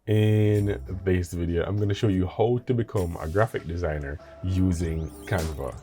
In this video, I'm going to show you how to become a graphic designer using Canva.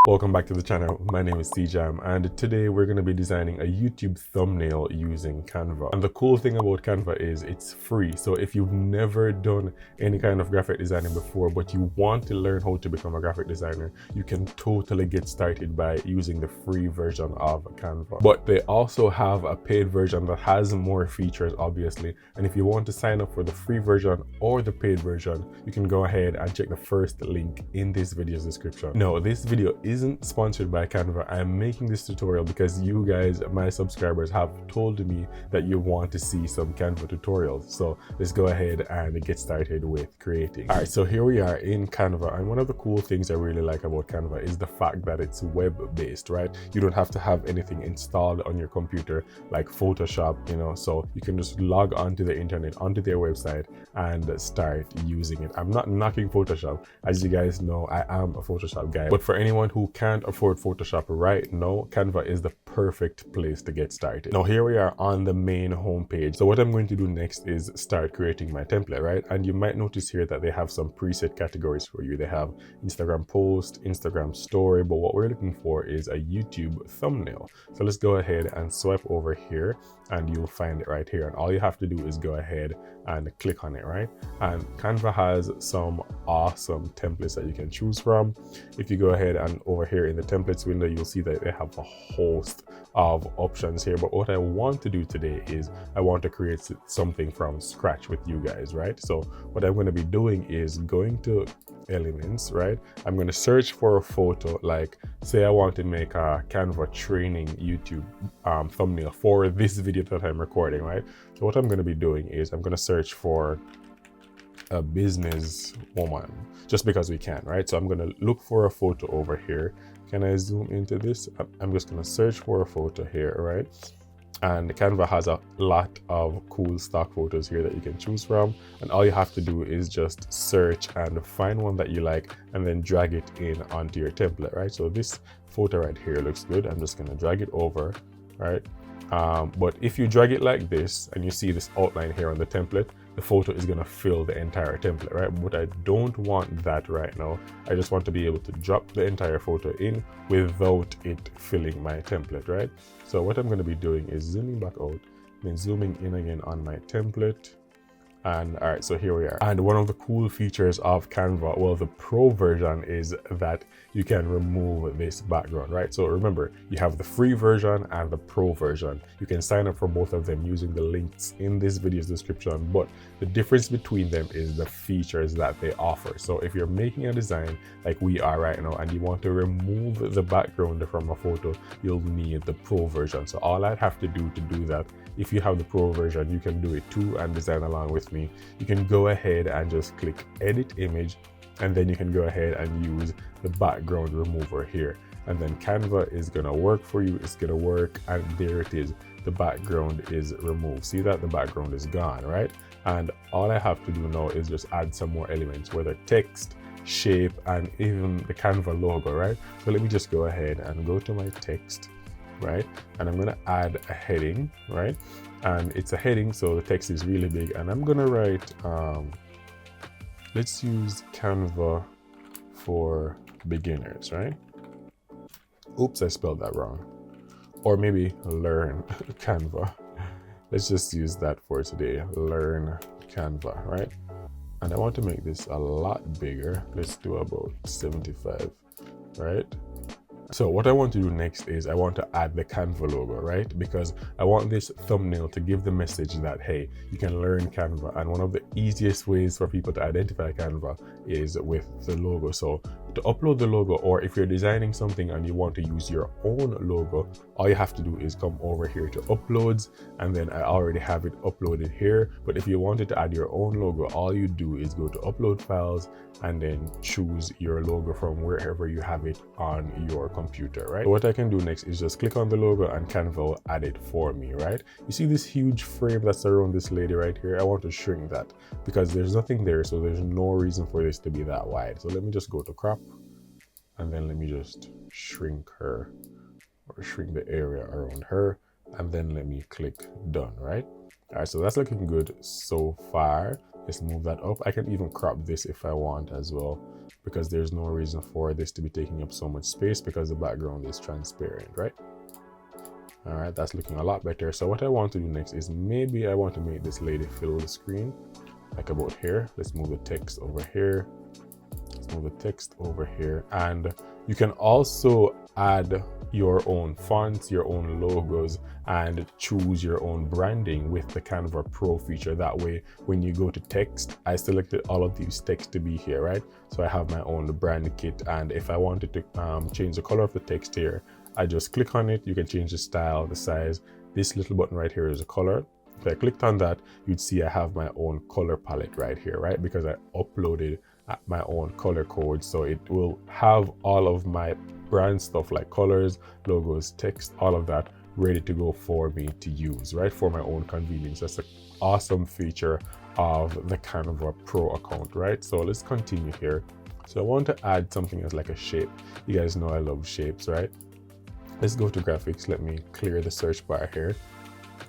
Welcome back to the channel. My name is CJam, and today we're going to be designing a YouTube thumbnail using Canva. And the cool thing about Canva is it's free. So if you've never done any kind of graphic designing before, but you want to learn how to become a graphic designer, you can totally get started by using the free version of Canva. But they also have a paid version that has more features, obviously. And if you want to sign up for the free version or the paid version, you can go ahead and check the first link in this video's description. No, this video isn't sponsored by Canva. I'm making this tutorial because you guys, my subscribers, have told me that you want to see some Canva tutorials. So let's go ahead and get started with creating. All right, so here we are in Canva, and one of the cool things I really like about Canva is the fact that it's web-based, right? You don't have to have anything installed on your computer like Photoshop, so you can just log onto the internet, onto their website, and start using it. I'm not knocking Photoshop. As you guys know, I am a Photoshop guy, but for anyone who can't afford Photoshop right now, Canva is the perfect place to get started. Now here we are on the main homepage. So what I'm going to do next is start creating my template, right? And you might notice here that they have some preset categories for you. They have Instagram post, Instagram story, but what we're looking for is a YouTube thumbnail. So let's go ahead and swipe over here, and you'll find it right here. And all you have to do is go ahead and click on it, right? And Canva has some awesome templates that you can choose from. If you go ahead and over here in the templates window, you'll see that they have a host of options here. But what I want to do today is I want to create something from scratch with you guys, right? So what I'm going to be doing is going to elements, right? I'm going to search for a photo, like say I want to make a Canva training YouTube thumbnail for this video that I'm recording, right? So what I'm going to be doing is I'm going to search for a business woman, just because we can, right? So I'm going to look for a photo over here. Can I zoom into this? I'm just going to search for a photo here, right? And Canva has a lot of cool stock photos here that you can choose from, and all you have to do is just search and find one that you like and then drag it in onto your template, right? So this photo right here looks good. I'm just going to drag it over, right? But if you drag it like this and you see this outline here on the template, the photo is going to fill the entire template, right? But I don't want that right now. I just want to be able to drop the entire photo in without it filling my template, right? So what I'm going to be doing is zooming back out, then zooming in again on my template. And all right, so here we are. And one of the cool features of Canva, well, the pro version, is that you can remove this background, right? So remember, you have the free version and the pro version. You can sign up for both of them using the links in this video's description, but the difference between them is the features that they offer. So if you're making a design like we are right now and you want to remove the background from a photo, you'll need the pro version. So all I'd have to do that, if you have the pro version, you can do it too and design along with me. You can go ahead and just click edit image, and then you can go ahead and use the background remover here, and then Canva is gonna work for you. It's gonna work, and there it is. The background is removed. See that the background is gone, right? And all I have to do now is just add some more elements, whether text, shape, and even the Canva logo, right? So let me just go ahead and go to my text, right? And I'm gonna add a heading, right? And it's a heading, so the text is really big, and I'm gonna write let's use Canva for beginners, right? Oops, I spelled that wrong. Or maybe learn Canva. Let's just use that for today. Learn Canva, right? And I want to make this a lot bigger. Let's do about 75, right? So what I want to do next is I want to add the Canva logo, right? Because I want this thumbnail to give the message that, hey, you can learn Canva. And one of the easiest ways for people to identify Canva is with the logo. So to upload the logo, or if you're designing something and you want to use your own logo, all you have to do is come over here to uploads, and then I already have it uploaded here. But if you wanted to add your own logo, all you do is go to upload files and then choose your logo from wherever you have it on your computer, right? So what I can do next is just click on the logo and Canva will add it for me, right? You see this huge frame that's around this lady right here? I want to shrink that because there's nothing there, so there's no reason for this to be that wide. So let me just go to crop, and then let me just shrink her or shrink the area around her, and then let me click done, right? All right, so that's looking good so far. Let's move that up. I can even crop this if I want as well, because there's no reason for this to be taking up so much space because the background is transparent, right? All right, that's looking a lot better. So what I want to do next is maybe I want to make this lady fill the screen, like about here. Let's move the text over here. Let's move the text over here. And you can also add your own fonts, your own logos, and choose your own branding with the Canva Pro feature. That way, when you go to text, I selected all of these text to be here, right? So I have my own brand kit. And if I wanted to change the color of the text here, I just click on it. You can change the style, the size. This little button right here is a color. If I clicked on that, you'd see I have my own color palette right here, right? Because I uploaded my own color code. So it will have all of my brand stuff like colors, logos, text, all of that ready to go for me to use, right? For my own convenience. That's an awesome feature of the Canva Pro account, right? So let's continue here. So I want to add something as like a shape. You guys know I love shapes, right? Let's go to graphics. Let me clear the search bar here.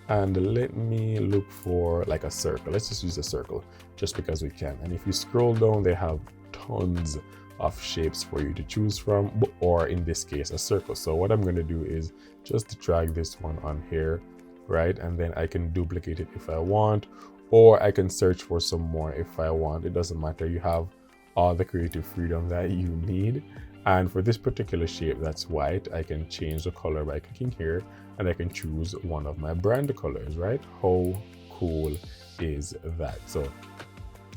And let me look for like a circle. Let's just use a circle just because we can. And if you scroll down, they have tons of shapes for you to choose from, or in this case, a circle. So what I'm going to do is just drag this one on here, right? And then I can duplicate it if I want, or I can search for some more if I want. It doesn't matter. You have all the creative freedom that you need. And for this particular shape that's white, I can change the color by clicking here, and I can choose one of my brand colors, right? How cool is that? So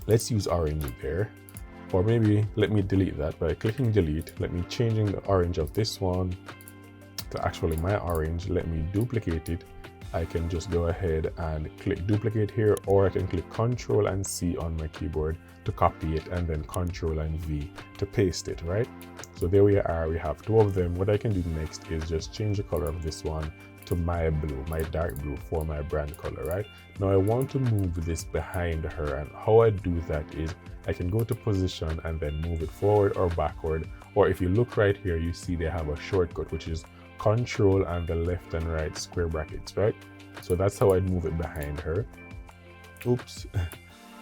let's use orange there, or maybe let me delete that by clicking delete. Let me changing the orange of this one to actually my orange. Let me duplicate it. I can just go ahead and click duplicate here, or I can click Ctrl and C on my keyboard to copy it, and then Ctrl and V to paste it, right? So there we are, we have two of them. What I can do next is just change the color of this one to my blue, my dark blue for my brand color, right? Now I want to move this behind her, and how I do that is I can go to position and then move it forward or backward. Or if you look right here, you see they have a shortcut, which is Control and the left and right square brackets, right? So that's how I'd move it behind her. Oops.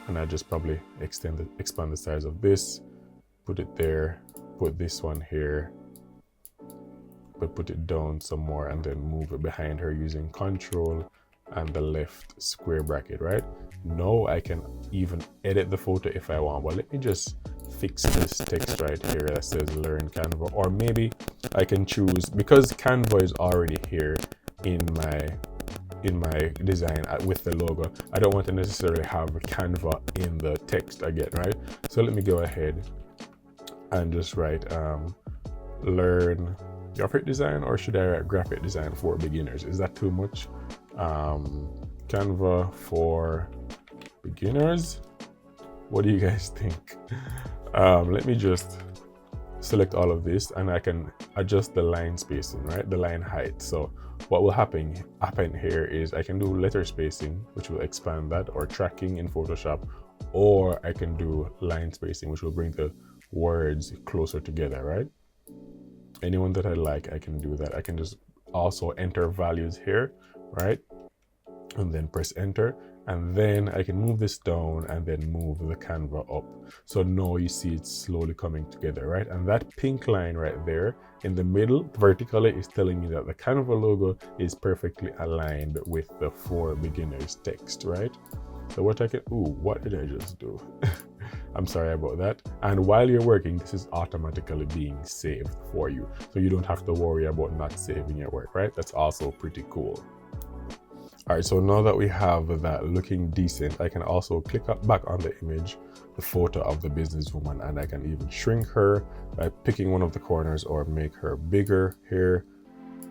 And I just probably expand the size of this, put it there, put this one here, but put it down some more, and then move it behind her using Control and the left square bracket, right? Now I can even edit the photo if I want, but let me just fix this text right here that says learn Canva. Or maybe I can choose, because Canva is already here in my design with the logo, I don't want to necessarily have Canva in the text again, right? So let me go ahead and just write learn graphic design, or should I write graphic design for beginners? Is that too much? Canva for beginners. What do you guys think? Let me just select all of this, and I can adjust the line spacing, right? The line height. So what will happen here is I can do letter spacing, which will expand that, or tracking in Photoshop, or I can do line spacing, which will bring the words closer together, right? Anyone that I like, I can do that. I can just also enter values here, right? And then press enter, and then I can move this down and then move the Canva up. So now you see it's slowly coming together, right? And that pink line right there in the middle vertically is telling me that the Canva logo is perfectly aligned with the for beginners text, right? So what I can, what did I just do? I'm sorry about that. And while you're working, this is automatically being saved for you. So you don't have to worry about not saving your work, right? That's also pretty cool. All right, so now that we have that looking decent, I can also click back on the image, the photo of the businesswoman, and I can even shrink her by picking one of the corners or make her bigger here.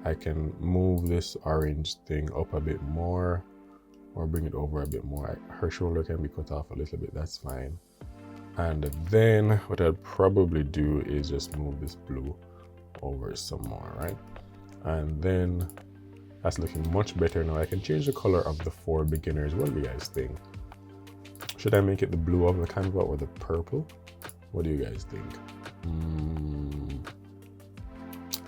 I can move this orange thing up a bit more or bring it over a bit more. Her shoulder can be cut off a little bit, that's fine. And then what I'd probably do is just move this blue over some more, right? And then that's looking much better now. I can change the color of the for beginners. What do you guys think? Should I make it the blue of the Canva or the purple? What do you guys think?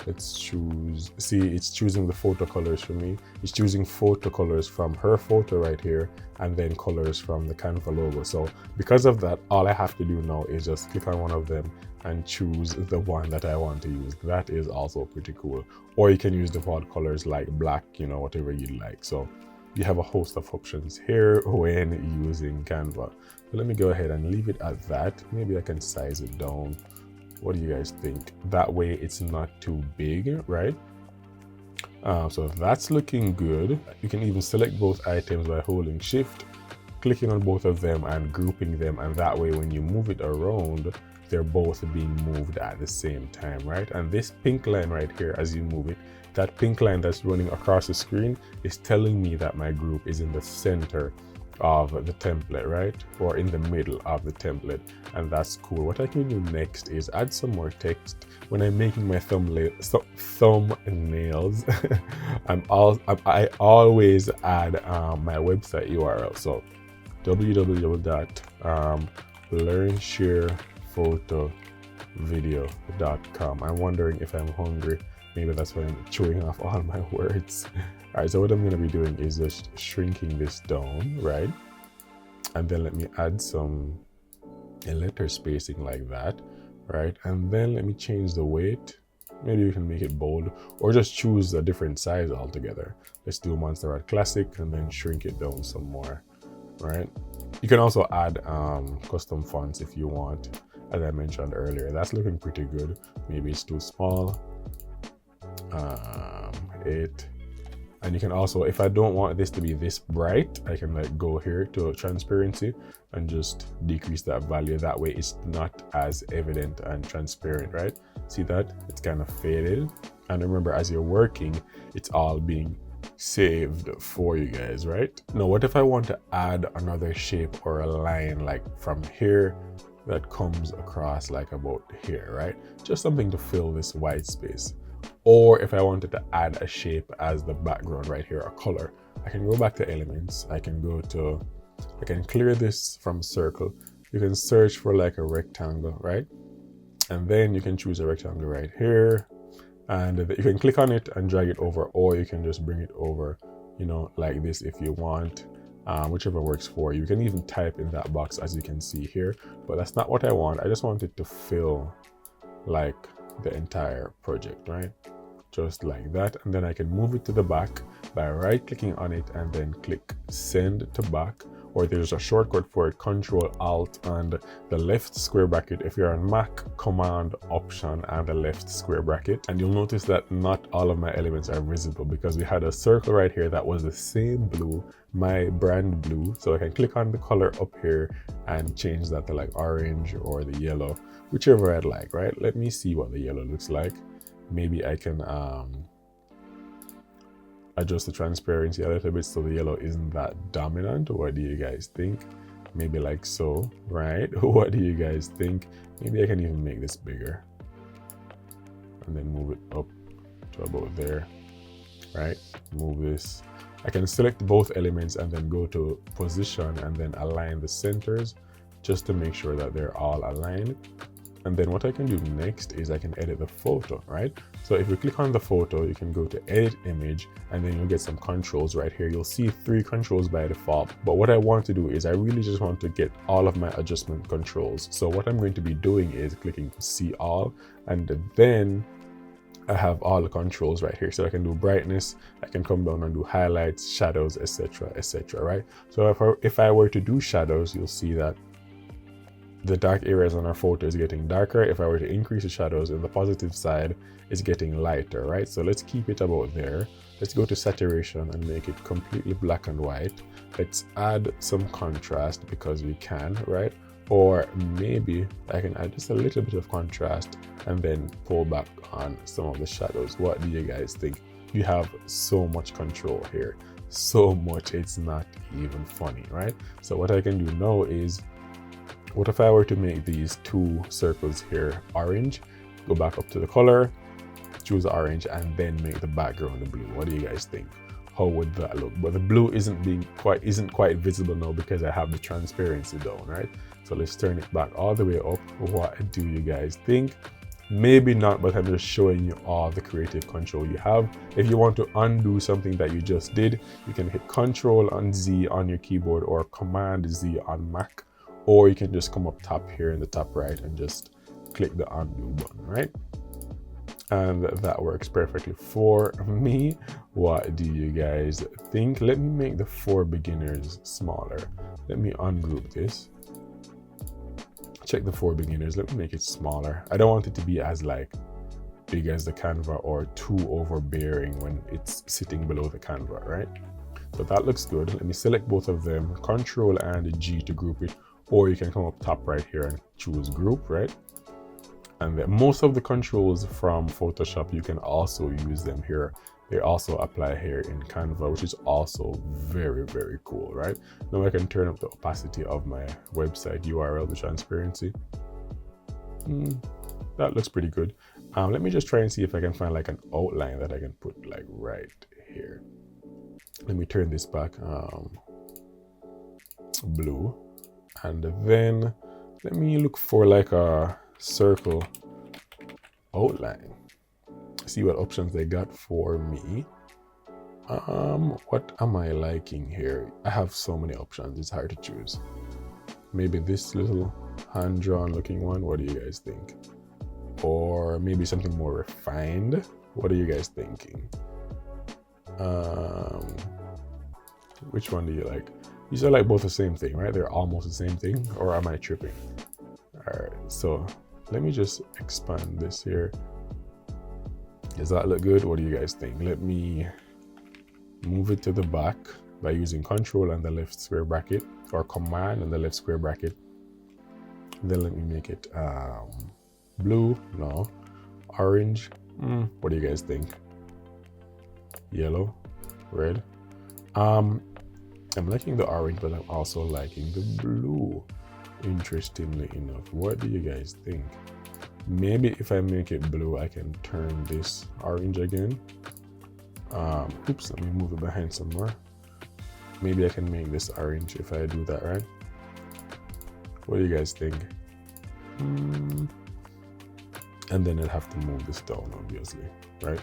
Let's choose, see, it's choosing the photo colors for me. It's choosing photo colors from her photo right here, and then colors from the Canva logo. So because of that, all I have to do now is just click on one of them and choose the one that I want to use. That is also pretty cool. Or you can use default colors like black, you know, whatever you like. So you have a host of options here when using Canva. So let me go ahead and leave it at that. Maybe I can size it down. What do you guys think? That way it's not too big, right? So that's looking good. You can even select both items by holding shift, clicking on both of them and grouping them. And that way when you move it around, they're both being moved at the same time, right? And this pink line right here, as you move it, that pink line that's running across the screen is telling me that my group is in the center of the template, right? Or in the middle of the template. And that's cool. What I can do next is add some more text. When I'm making my thumbnails, I always add my website URL. So www.learnsharephotovideo.com. I'm wondering if I'm hungry. Maybe that's why I'm chewing off all my words. All right, so what I'm going to be doing is just shrinking this down, right? And then let me add some letter spacing like that, right? And then let me change the weight. Maybe we can make it bold or just choose a different size altogether. Let's do Monster Art Classic and then shrink it down some more, right? You can also add custom fonts if you want, as I mentioned earlier. That's looking pretty good. Maybe it's too small. And you can also, if I don't want this to be this bright, I can like go here to transparency and just decrease that value. That way it's not as evident and transparent, right? See that? It's kind of faded. And remember, as you're working, it's all being saved for you guys, right? Now, what if I want to add another shape or a line like from here that comes across like about here, right? Just something to fill this white space. Or if I wanted to add a shape as the background right here, a color, I can go back to elements. I can clear this from circle. You can search for like a rectangle, right? And then you can choose a rectangle right here. And you can click on it and drag it over, or you can just bring it over, you know, like this if you want, whichever works for you. You can even type in that box as you can see here, but that's not what I want. I just want it to fill like the entire project, right? Just like that. And then I can move it to the back by right clicking on it and then click send to back, or there's a shortcut for it, Control Alt and the left square bracket. If you're on Mac, Command Option and the left square bracket. And you'll notice that not all of my elements are visible because we had a circle right here that was the same blue, my brand blue. So I can click on the color up here and change that to like orange or the yellow, whichever I'd like, right? Let me see what the yellow looks like. Maybe I can adjust the transparency a little bit so the yellow isn't that dominant. What do you guys think? Maybe like so, right? What do you guys think? Maybe I can even make this bigger and then move it up to about there, right? Move this. I can select both elements and then go to position and then align the centers just to make sure that they're all aligned. And then what I can do next is I can edit the photo, right? So if you click on the photo, you can go to edit image and then you'll get some controls right here. You'll see 3 controls by default. But what I want to do is I really just want to get all of my adjustment controls. So what I'm going to be doing is clicking see all, and then I have all the controls right here. So I can do brightness, I can come down and do highlights, shadows, etc., etc., right? So if I were to do shadows, you'll see that the dark areas on our photo is getting darker. If I were to increase the shadows in the positive side, it's getting lighter, right? So let's keep it about there. Let's go to saturation and make it completely black and white. Let's add some contrast because we can, right? Or maybe I can add just a little bit of contrast and then pull back on some of the shadows. What do you guys think? You have so much control here. So much, it's not even funny, right? So what I can do now is, what if I were to make these 2 circles here orange, go back up to the color, choose orange, and then make the background the blue? What do you guys think? How would that look? But the blue isn't quite visible now because I have the transparency down, right? So let's turn it back all the way up. What do you guys think? Maybe not, but I'm just showing you all the creative control you have. If you want to undo something that you just did, you can hit Control and Z on your keyboard or Command Z on Mac, or you can just come up top here in the top right and just click the undo button, right? And that works perfectly for me. What do you guys think? Let me make the 4 beginners smaller. Let me ungroup this. Check the 4 beginners. Let me make it smaller. I don't want it to be as like big as the Canva or too overbearing when it's sitting below the Canva, right? So that looks good. Let me select both of them, Control and G to group it, or you can come up top right here and choose group, right? And then most of the controls from Photoshop, you can also use them here. They also apply here in Canva, which is also very, very cool, right? Now I can turn up the opacity of my website URL, the transparency. That looks pretty good. Let me just try and see if I can find like an outline that I can put like right here. Let me turn this back blue. And then let me look for like a circle outline. See what options they got for me. What am I liking here? I have so many options, it's hard to choose. Maybe this little hand-drawn looking one. What do you guys think? Or maybe something more refined. What are you guys thinking? Which one do you like? These are like both the same thing, right? They're almost the same thing, or am I tripping? All right, so let me just expand this here. Does that look good? What do you guys think? Let me move it to the back by using Control and the left square bracket, or Command and the left square bracket. Then let me make it blue, no, orange. What do you guys think? Yellow, red. I'm liking the orange, but I'm also liking the blue. Interestingly enough, what do you guys think? Maybe if I make it blue, I can turn this orange again. Oops, let me move it behind some more. Maybe I can make this orange if I do that, right? What do you guys think? And then I'd have to move this down, obviously, right?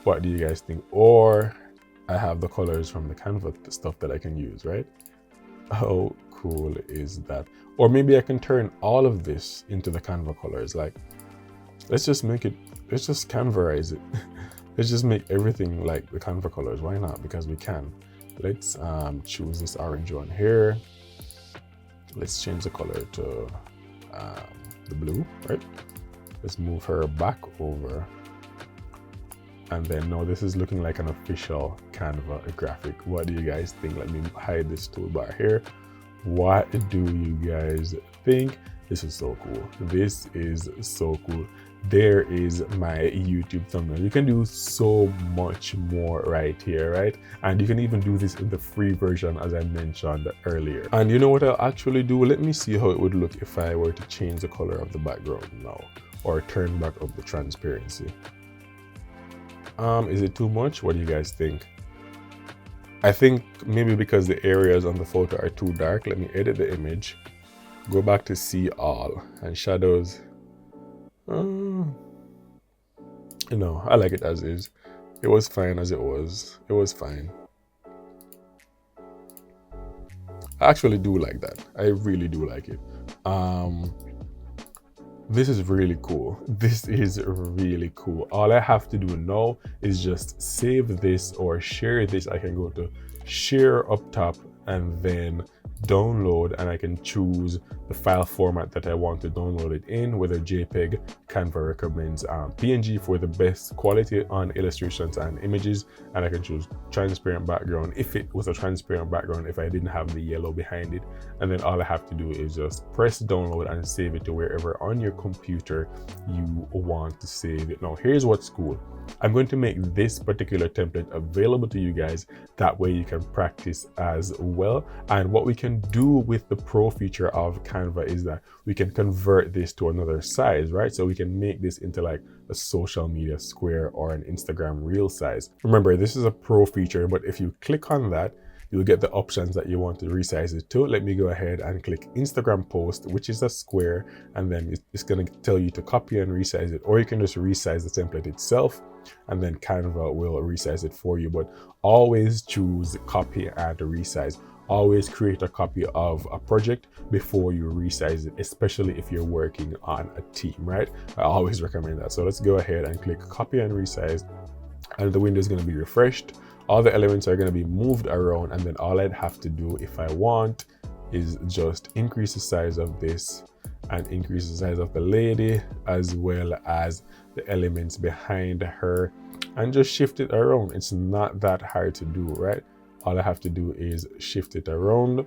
What do you guys think? Or I have the colors from the Canva stuff that I can use, right? How cool is that? Or maybe I can turn all of this into the Canva colors. Like, let's just Canvarize it. Let's just make everything like the Canva colors. Why not? Because we can. Let's choose this orange one here. Let's change the color to the blue, right? Let's move her back over. And then now this is looking like an official Canva graphic. What do you guys think? Let me hide this toolbar here. What do you guys think? This is so cool. This is so cool. There is my YouTube thumbnail. You can do so much more right here, right? And you can even do this in the free version, as I mentioned earlier. And you know what I'll actually do? Let me see how it would look if I were to change the color of the background now, or turn back up the transparency. Is it too much? What do you guys think? I think maybe because the areas on the photo are too dark. Let me edit the image, go back to see all, and shadows. No, I like it as is. It was fine as it was. It was fine. I actually do like that. I really do like it. This is really cool. This is really cool. All I have to do now is just save this or share this. I can go to share up top and then download, and I can choose the file format that I want to download it in, whether JPEG. Canva recommends PNG for the best quality on illustrations and images, and I can choose transparent background if it was a transparent background, if I didn't have the yellow behind it. And then all I have to do is just press download and save it to wherever on your computer you want to save it. Now here's what's cool. I'm going to make this particular template available to you guys. That way you can practice as well. And what we can do with the Pro feature of Canva is that we can convert this to another size, right? So we can make this into like a social media square or an Instagram reel size. Remember, this is a Pro feature, but if you click on that, you'll get the options that you want to resize it to. Let me go ahead and click Instagram post, which is a square, and then it's going to tell you to copy and resize it, or you can just resize the template itself and then Canva will resize it for you. But always choose copy and resize. Always create a copy of a project before you resize it, especially if you're working on a team, right? I always recommend that. So let's go ahead and click copy and resize, and the window is going to be refreshed. All the elements are going to be moved around, and then all I'd have to do if I want is just increase the size of this and increase the size of the lady, as well as the elements behind her, and just shift it around. It's not that hard to do, right? All I have to do is shift it around,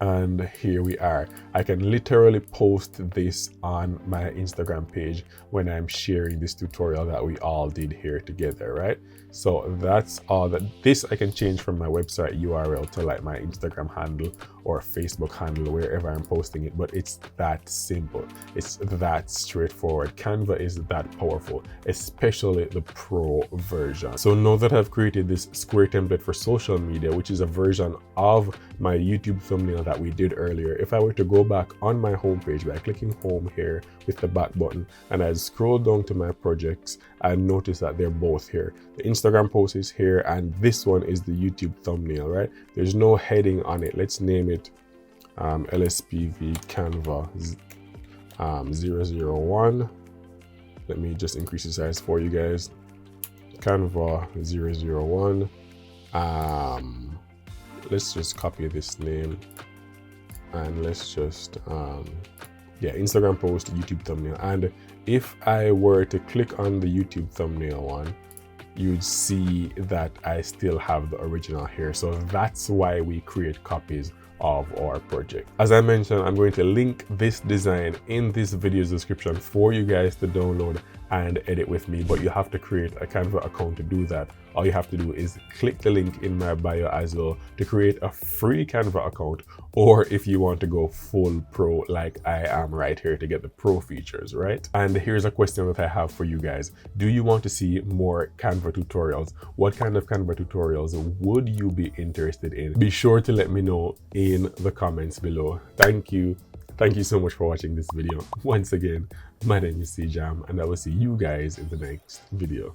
and here we are. I can literally post this on my Instagram page when I'm sharing this tutorial that we all did here together, right? So that's all. That this I can change from my website URL to like my Instagram handle or Facebook handle, wherever I'm posting it. But it's that simple. It's that straightforward. Canva is that powerful, especially the pro version. So now that I've created this square template for social media, which is a version of my YouTube thumbnail that we did earlier, if I were to go back on my homepage by clicking home here with the back button, and I scroll down to my projects, I notice that they're both here. The Instagram post is here, and this one is the YouTube thumbnail, right? There's no heading on it. Let's name it LSPV Canva 001. Let me just increase the size for you guys. Canva 001. Let's just copy this name, and let's just yeah, Instagram post, YouTube thumbnail. And if I were to click on the YouTube thumbnail one, you'd see that I still have the original here. So that's why we create copies of our project. As I mentioned, I'm going to link this design in this video's description for you guys to download and edit with me, but you have to create a Canva account to do that. All you have to do is click the link in my bio as well to create a free Canva account, or if you want to go full pro like I am right here to get the pro features, right? And here's a question that I have for you guys. Do you want to see more Canva tutorials? What kind of Canva tutorials would you be interested in? Be sure to let me know in the comments below. Thank you. Thank you so much for watching this video. Once again, my name is CJam, and I will see you guys in the next video.